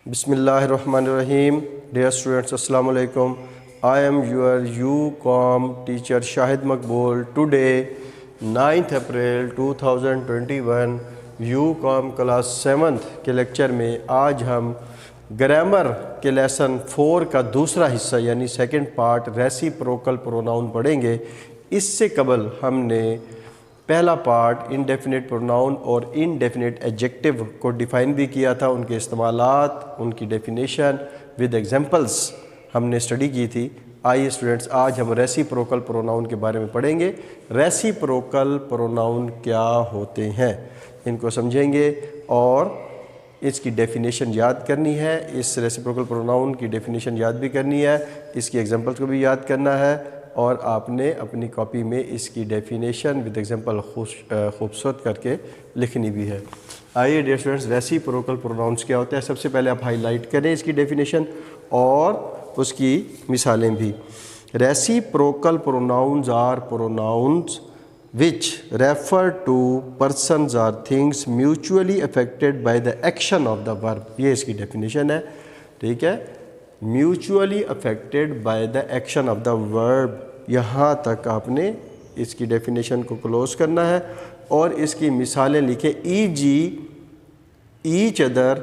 Bismillahirrahmanirrahim. Dear students, Assalamu alaikum. I am your UCOM teacher Shahid Maqbool. Today, 9th April 2021, UCOM class 7th के lecture में आज हम grammar के lesson 4 का दूसरा हिस्सा यानी सेकंड पार्ट रेसिप्रोकल प्रोनाउन पढ़ेंगे। इससे कबल हमने पहला पार्ट इनडेफिनेट प्रोनाउन और इनडेफिनेट एडजेक्टिव को डिफ़ाइन भी किया था, उनके इस्तेमालात, उनकी डेफिनेशन विद एग्जांपल्स हमने स्टडी की थी। आइए स्टूडेंट्स, आज हम रेसिप्रोकल प्रोनाउन के बारे में पढ़ेंगे। रेसिप्रोकल प्रोनाउन क्या होते हैं इनको समझेंगे और इसकी डेफिनेशन याद करनी है। इस रेसिप्रोकल प्रोनाउन की डेफिनेशन याद भी करनी है, इसकी एग्जांपल्स को भी याद करना है और आपने अपनी कॉपी में इसकी डेफिनेशन विद एग्जांपल खूबसूरत करके लिखनी भी है। आइए डियर स्टूडेंट्स, रेसिप्रोकल प्रोनाउंस क्या होते हैं सबसे पहले आप हाईलाइट करें इसकी डेफिनेशन और उसकी मिसालें भी। Reciprocal pronouns are pronouns which refer to persons or things mutually affected by the action of the verb। ये इसकी डेफिनेशन है, ठीक है। Mutually affected by the action of the verb, यहाँ तक आपने इसकी डेफिनेशन को क्लोज करना है और इसकी मिसालें लिखें। Each other,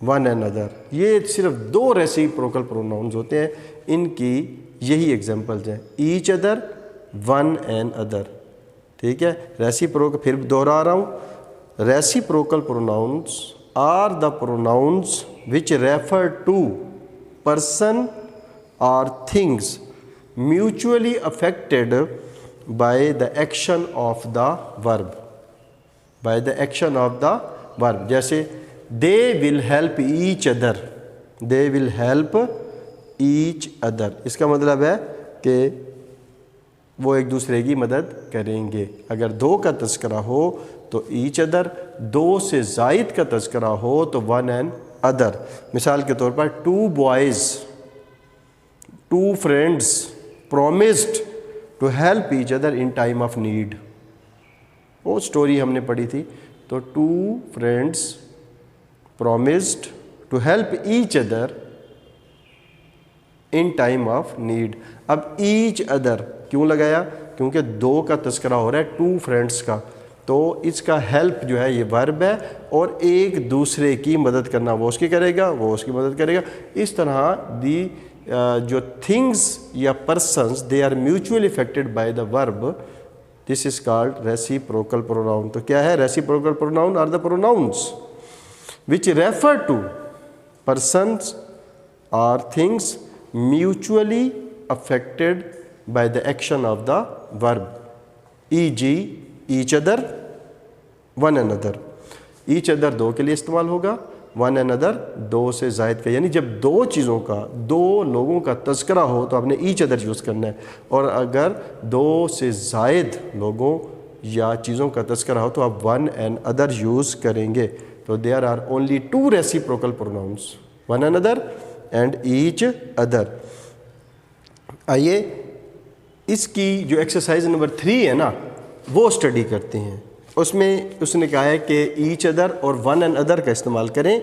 one and other, ये सिर्फ 2 रेसिप्रोकल प्रोनाउंस होते हैं, इनकी यही एग्जांपल्स हैं। Each other, one and other, ठीक है। रेसिप्रोकल, फिर दोहरा रहा हूँ, reciprocal pronouns are the pronouns which refer to person or things mutually affected by the action of the verb, by the action of the verb। जैसे they will help each other, they will help each other, इसका मतलब है कि वो एक दूसरे की मदद करेंगे। अगर 2 का तज़किरा हो तो each other, 2 से ज़ायद का तज़किरा हो तो one and अदर। मिसाल के तौर पर 2 boys, 2 friends promised to help each other in time of need, वो स्टोरी हमने पढ़ी थी। तो 2 friends promised to help each other in time of need. अब ईच अदर क्यों लगाया? क्योंकि 2 का तज़किरा हो रहा है 2 फ्रेंड्स का, तो इसका हेल्प जो है ये वर्ब है और एक दूसरे की मदद करना, वो उसकी करेगा, वो उसकी मदद करेगा। इस तरह दी जो थिंग्स या persons they are mutually affected by the verb, this is called reciprocal pronoun. तो क्या है reciprocal pronoun? Are the pronouns which refer to persons और things mutually affected by the action of the verb, e g. Each other, one and other. Each other 2 के लिए इस्तेमाल होगा, one and other 2 से ज़ायद का, यानी जब 2 चीज़ों का, 2 लोगों का तज़किरा हो तो आपने ईच अदर यूज़ करना है, और अगर 2 से ज़ायद लोगों या चीज़ों का तज़किरा हो तो आप वन एंड अदर यूज़ करेंगे। तो there are only 2 reciprocal pronouns, one and other and each other. आइए इसकी जो एक्सरसाइज नंबर 3 है ना, वो स्टडी करते हैं। उसमें उसने कहा है कि ईच अदर और वन एंड अदर का इस्तेमाल करें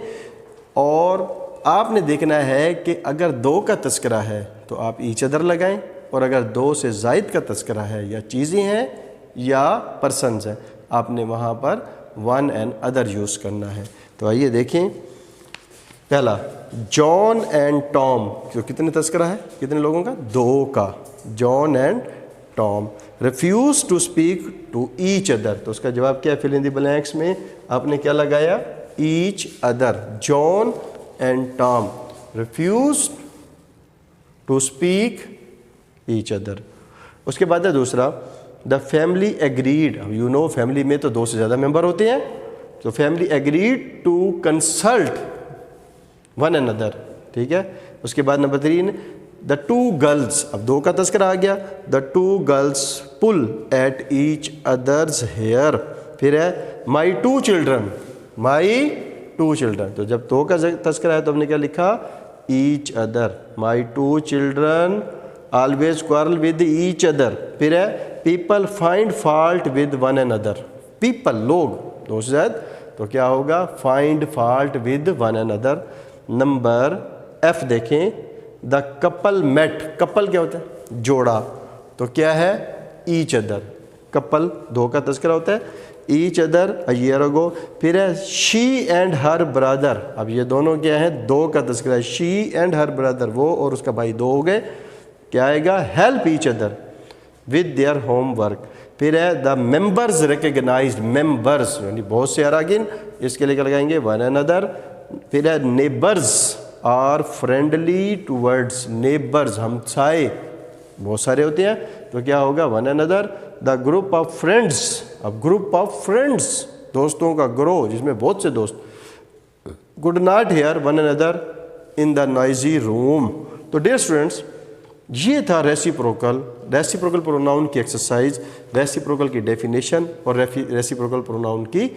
और आपने देखना है कि अगर 2 का तज़किरा है तो आप ईच अदर लगाएं, और अगर 2 से ज़ायद का तज़किरा है या चीज़ें हैं या पर्सन्स हैं, आपने वहाँ पर वन एंड अदर यूज़ करना है। तो आइए देखें, पहला जॉन एंड टॉम, जो कितने तज़किरा है, कितने लोगों का? 2 का। John and Tom refuse to speak to each other, तो उसका जवाब क्या है? फिल इन द ब्लैंक्स में आपने क्या लगाया? Each other. John and Tom refuse to speak each other. उसके बाद है दूसरा, the family agreed. You know family में तो 2 से ज़्यादा मेंबर होते हैं, तो family agreed to consult one and other, ठीक है। उसके बाद नंबर 3, द 2 गर्ल्स, अब 2 का तज़किरा आ गया, the 2 girls pull at each other's hair. फिर है माई 2 चिल्ड्रन, माई 2 चिल्ड्रन, तो जब 2 का तज़किरा है तो हमने क्या लिखा? Each other. My 2 children always quarrel with each other. फिर है people find fault with one and other, people लोग, 2 से ज़्यादा तो क्या होगा, find fault with one another. Number F देखें, द कपल मेट, कपल क्या होता है, जोड़ा, तो क्या है, ईच अदर। कपल दो का तस्करा होता है, each other a year ago. फिर है शी एंड हर ब्रदर, अब ये दोनों क्या है, दो का तस्करा है, शी एंड हर ब्रदर, वो और उसका भाई दो हो गए, क्या आएगा, help each other with their homework. फिर है द मेंबर्स रिकग्नाइज्ड, मेंबर्स यानी बहुत से अराकीन, इसके लिए क्या लगाएंगे, वन अनदर। फिर है neighbours are friendly towards, neighbours हमसाए बहुत सारे होते हैं, तो क्या होगा, one another. The group of friends, अब ग्रुप ऑफ फ्रेंड्स दोस्तों का ग्रोह जिसमें बहुत से दोस्त, could not hear one another in the noisy room. तो डियर स्टूडेंट्स, ये था रेसिप्रोकल प्रोनाउन की एक्सरसाइज, रेसिप्रोकल की डेफिनेशन और रेसिप्रोकल प्रोनाउन की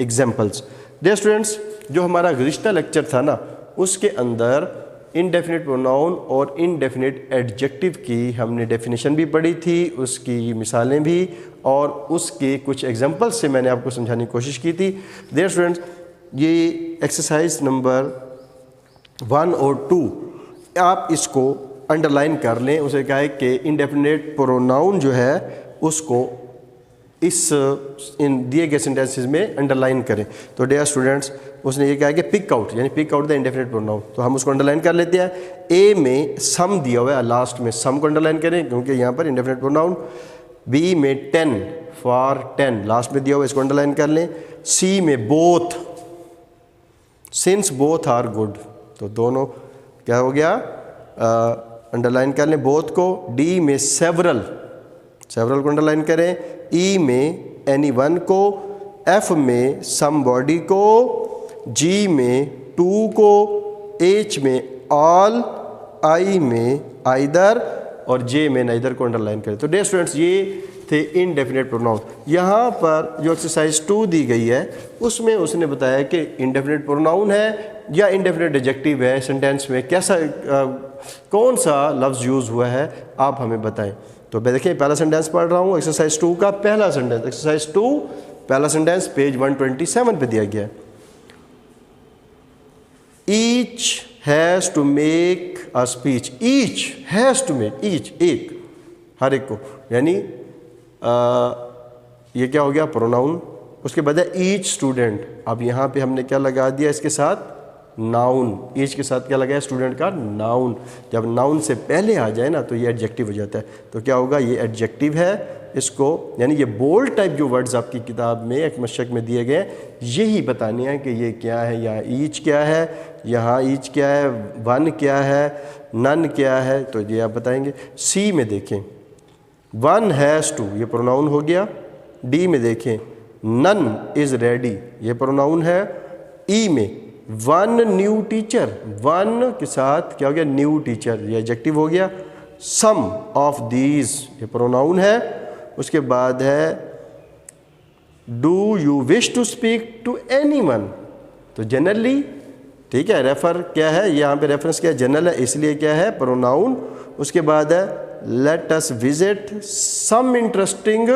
एग्जांपल्स। डियर स्टूडेंट्स, जो हमारा गुज़िश्ता लेक्चर था ना, उसके अंदर इनडेफिनिट प्रोनाउन और इनडेफिनिट एडजेक्टिव की हमने डेफिनेशन भी पढ़ी थी, उसकी मिसालें भी, और उसके कुछ एग्जांपल्स से मैंने आपको समझाने की कोशिश की थी। डियर स्टूडेंट्स, ये एक्सरसाइज नंबर 1 और 2 आप इसको अंडरलाइन कर लें। उसे क्या है कि इनडेफिनिट प्रोनाउन जो है उसको इन दिए गए सेंटेंसेस में अंडरलाइन करें। तो डियर स्टूडेंट्स, उसने ये कहा कि पिक आउट, यानी pick out the indefinite pronoun, तो हम उसको अंडरलाइन कर लेते हैं। ए में सम दिया हुआ है, लास्ट में सम को अंडरलाइन करें क्योंकि यहाँ पर इंडेफिनिट प्रोनाउन। बी में 10 फॉर 10 लास्ट में दिया हुआ है, इसको अंडरलाइन कर लें। सी में both, since both are good, तो दोनों क्या हो गया, अंडरलाइन कर लें बोथ को। डी में सेवरल को अंडरलाइन करें। ई में एनी वन को। एफ में समबॉडी को। जी में टू को। एच में ऑल। आई में आइदर और जे में नाइदर को अंडरलाइन करें। तो डियर स्टूडेंट्स, ये थे इनडेफिनिट प्रोनाउन। यहाँ पर जो एक्सरसाइज 2 दी गई है उसमें उसने बताया कि इनडेफिनिट प्रोनाउन है या इनडेफिनिट एडजेक्टिव है, सेंटेंस में कैसा कौन सा लफ्ज़ यूज़ हुआ है, आप हमें बताएं। तो मैं देखिए पहला सेंटेंस पढ़ रहा हूँ, एक्सरसाइज 2 का पहला सेंटेंस। एक्सरसाइज 2 पहला सेंटेंस पेज 127 पे दिया गया है। Each has to make a speech. Each has to make, each एक, हर एक को, यानी ये क्या हो गया, प्रोनाउन। उसके बाद है ईच स्टूडेंट। अब यहाँ पे हमने क्या लगा दिया इसके साथ, नाउन। ईच के साथ क्या लगाया, स्टूडेंट का नाउन। जब नाउन से पहले आ जाए ना तो ये एडजेक्टिव हो जाता है। तो क्या होगा, ये एडजेक्टिव है। इसको यानी ये बोल्ड टाइप जो वर्ड्स आपकी किताब में एक मशक में दिए गए यही बताने हैं कि ये क्या है। यहाँ ईच क्या है, यहाँ ईच क्या है, वन क्या है, नन क्या है, तो ये आप बताएंगे। सी में देखें वन हैज़ टू, ये प्रोनाउन हो गया। डी में देखें नन इज़ रेडी, ये प्रोनाउन है। ई में वन न्यू टीचर, वन के साथ क्या हो गया, न्यू टीचर, ये एडजेक्टिव हो गया। सम ऑफ दीज, ये प्रोनाउन है। उसके बाद है do you wish to speak to anyone, तो जनरली, ठीक है। रेफर क्या है, यहाँ पे रेफरेंस क्या है, जनरल है, इसलिए क्या है, प्रोनाउन। उसके बाद है let us visit some interesting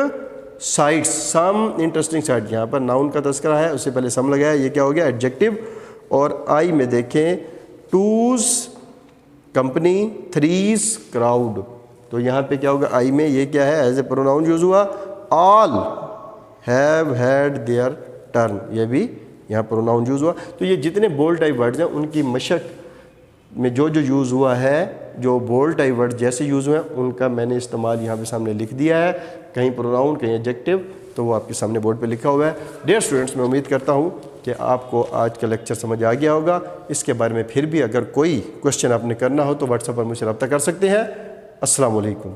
sites, some interesting site, यहाँ पर नाउन का तस्करा है, उससे पहले सम लगाया, ये क्या हो गया, एडजेक्टिव। और आई में देखें टूज कंपनी, थ्रीज क्राउड, तो यहाँ पे क्या होगा, आई में ये क्या है, एज ए प्रोनाउन यूज हुआ। All have had there turn, ये भी यहाँ प्रोनाउन यूज हुआ। तो ये जितने बोल्ड टाइप वर्ड्स हैं उनकी मशक में जो जो यूज़ हुआ है, जो बोल्ड टाइप वर्ड जैसे यूज़ हुए हैं उनका मैंने इस्तेमाल यहाँ पे सामने लिख दिया है। कहीं प्रोनाउन, कहीं एडजेक्टिव, तो वो आपके सामने बोर्ड पे लिखा हुआ है। डियर स्टूडेंट्स, मैं उम्मीद करता हूँ कि आपको आज का लेक्चर समझ आ गया होगा। इसके बारे में फिर भी अगर कोई क्वेश्चन आपने करना हो तो व्हाट्सएप पर मुझसे रब्ता कर सकते हैं। अस्सलाम वालेकुम।